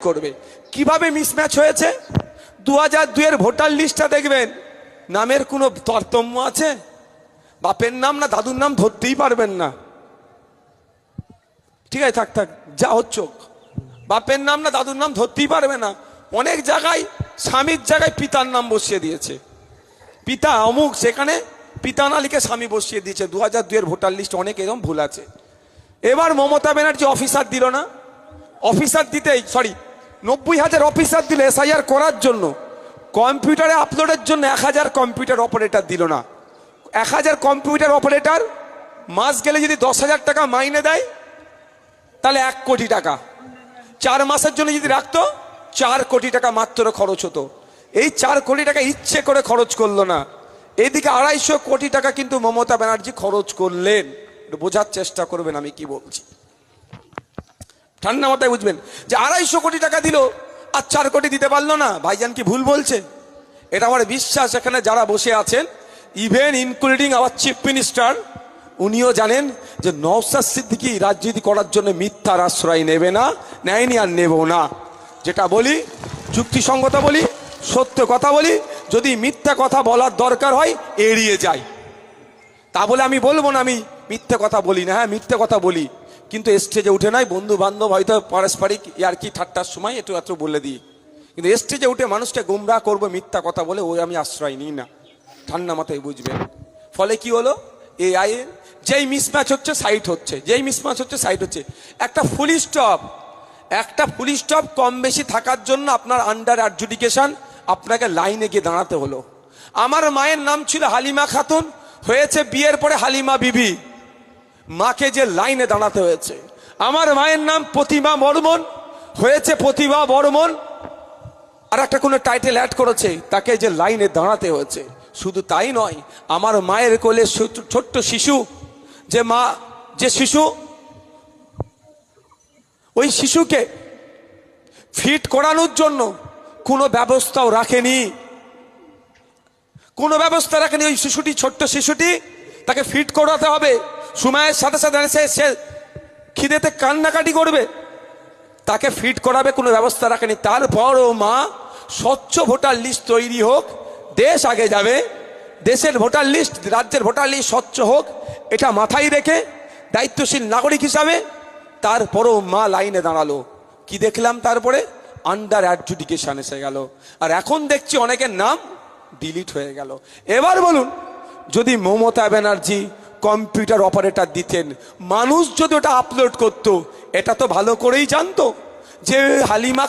করবে কিভাবে মিসম্যাচ হয়েছে 2002 এর ভোটার লিস্টটা দেখবেন নামের কোনো তারতম্য আছে বাপের নাম না দাদুর নাম ধরতেই পারবেন না ঠিক আছে থাক থাক যা হচ্ছে বাপের নাম না দাদুর নাম ধরতেই পারবে না অনেক জায়গায় স্বামীর জায়গায় পিতার নাম বসিয়ে দিয়েছে পিতা অমুক সেখানে পিতা না লিখে স্বামী বসিয়ে দিয়েছে 2002 এর ভোটার লিস্ট অনেক এরকম ভুল আছে এবার মমতা ব্যানার্জি অফিসার দিল না অফিসার দিতেই 90,000 অফিসার দিল এসআইআর করার জন্য কম্পিউটারে আপলোডের জন্য 1000 কম্পিউটার অপারেটর দিল না 1000 কম্পিউটার অপারেটর মাস গেলে যদি 10,000 টাকা মাইনে দেয় তাহলে 1 কোটি টাকা 4 মাসের জন্য যদি রাখতো 4 কোটি টাকা মাত্র খরচ হতো এই 4 কোটি টাকা ইচ্ছে করে খরচ করলো না এইদিকে 250 কোটি টাকা কিন্তু মমতা ব্যানার্জি খরচ করলেন বোঝার চেষ্টা করবেন আমি কি বলছি ঠান্ডা মাথায় বুঝবেন যে 250 কোটি টাকা দিল আর 4 কোটি দিতে পারলো না ভাইজান কি ভুল বলছে এটা আমার বিশ্বাস এখানে যারা বসে আছেন even including hour chief minister উনিও জানেন যে নওশাদ সিদ্দিকী রাজনীতি করার জন্য মিথ্যার আশ্রয় নেবে না নেয়নি আর নেব না যেটা বলি যুক্তিসঙ্গত বলি সত্য কথা বলি যদি মিথ্যা কথা বলার দরকার হয় এড়িয়ে যাই তা বলে আমি বলবো না আমি মিথ্যে কথা বলি না হ্যাঁ মিথ্যে কথা বলি কিন্তু স্টেজে উঠে নাই বন্ধু বান্ধব হয়তো পারস্পরিক আর কি ঠাট্টার সময় একটু এত বলে দিই কিন্তু স্টেজে উঠে মানুষকে গুমরাহ করবো মিথ্যা কথা বলে ওই আমি আশ্রয় নিই না ঠান্ডা মাথায় বুঝবেন ফলে কি হলো এআই যেই মিসম্যাচ হচ্ছে সাইট হচ্ছে যেই মিসম্যাচ হচ্ছে সাইট হচ্ছে একটা ফুল স্টপ কম বেশি থাকার জন্য আপনার আন্ডার অ্যাডজুডিকেশন আপনাকে লাইনে গিয়ে দাঁড়াতে হলো আমার মায়ের নাম ছিল হালিমা খাতুন হয়েছে বিয়ের পরে হালিমা বিবি মাকে যে লাইনে দাঁড়াতে হয়েছে আমার মায়ের নাম প্রতিমা বর্মন হয়েছে প্রতিভা বর্মন আর একটা কোনো টাইটেল অ্যাড করেছে তাকে যে লাইনে দাঁড়াতে হয়েছে শুধু তাই নয় আমার মায়ের কোলে ছোট্ট শিশু যে শিশু ওই শিশুকে ফিট করানোর জন্য কোনো ব্যবস্থাও রাখেনি ওই শিশুটি ছোট্ট শিশুটি তাকে ফিট করাতে হবে সময়ের সাথে সাথে সে খিদেতে কান্নাকাটি করবে তাকে ফিট করাবে কোনো ব্যবস্থা রাখেনি তারপরও মা স্বচ্ছ ভোটার লিস্ট তৈরি হোক দেশ আগে যাবে দেশের ভোটার লিস্ট রাজ্যের ভোটার লিস্ট স্বচ্ছ হোক এটা মাথায় রেখে দায়িত্বশীল নাগরিক হিসাবে তারপরও মা লাইনে দাঁড়ালো কি দেখলাম তারপরে আন্ডার অ্যাডজুডিকেশন এসে গেল আর এখন দেখছি অনেকের নাম ডিলিট হয়ে গেল এবার বলুন যদি মমতা ব্যানার্জি কম্পিউটার অপারেটর দিতেন মানুষ যদি ওটা আপলোড করতো এটা তো ভালো করেই জানতো যে হালিমা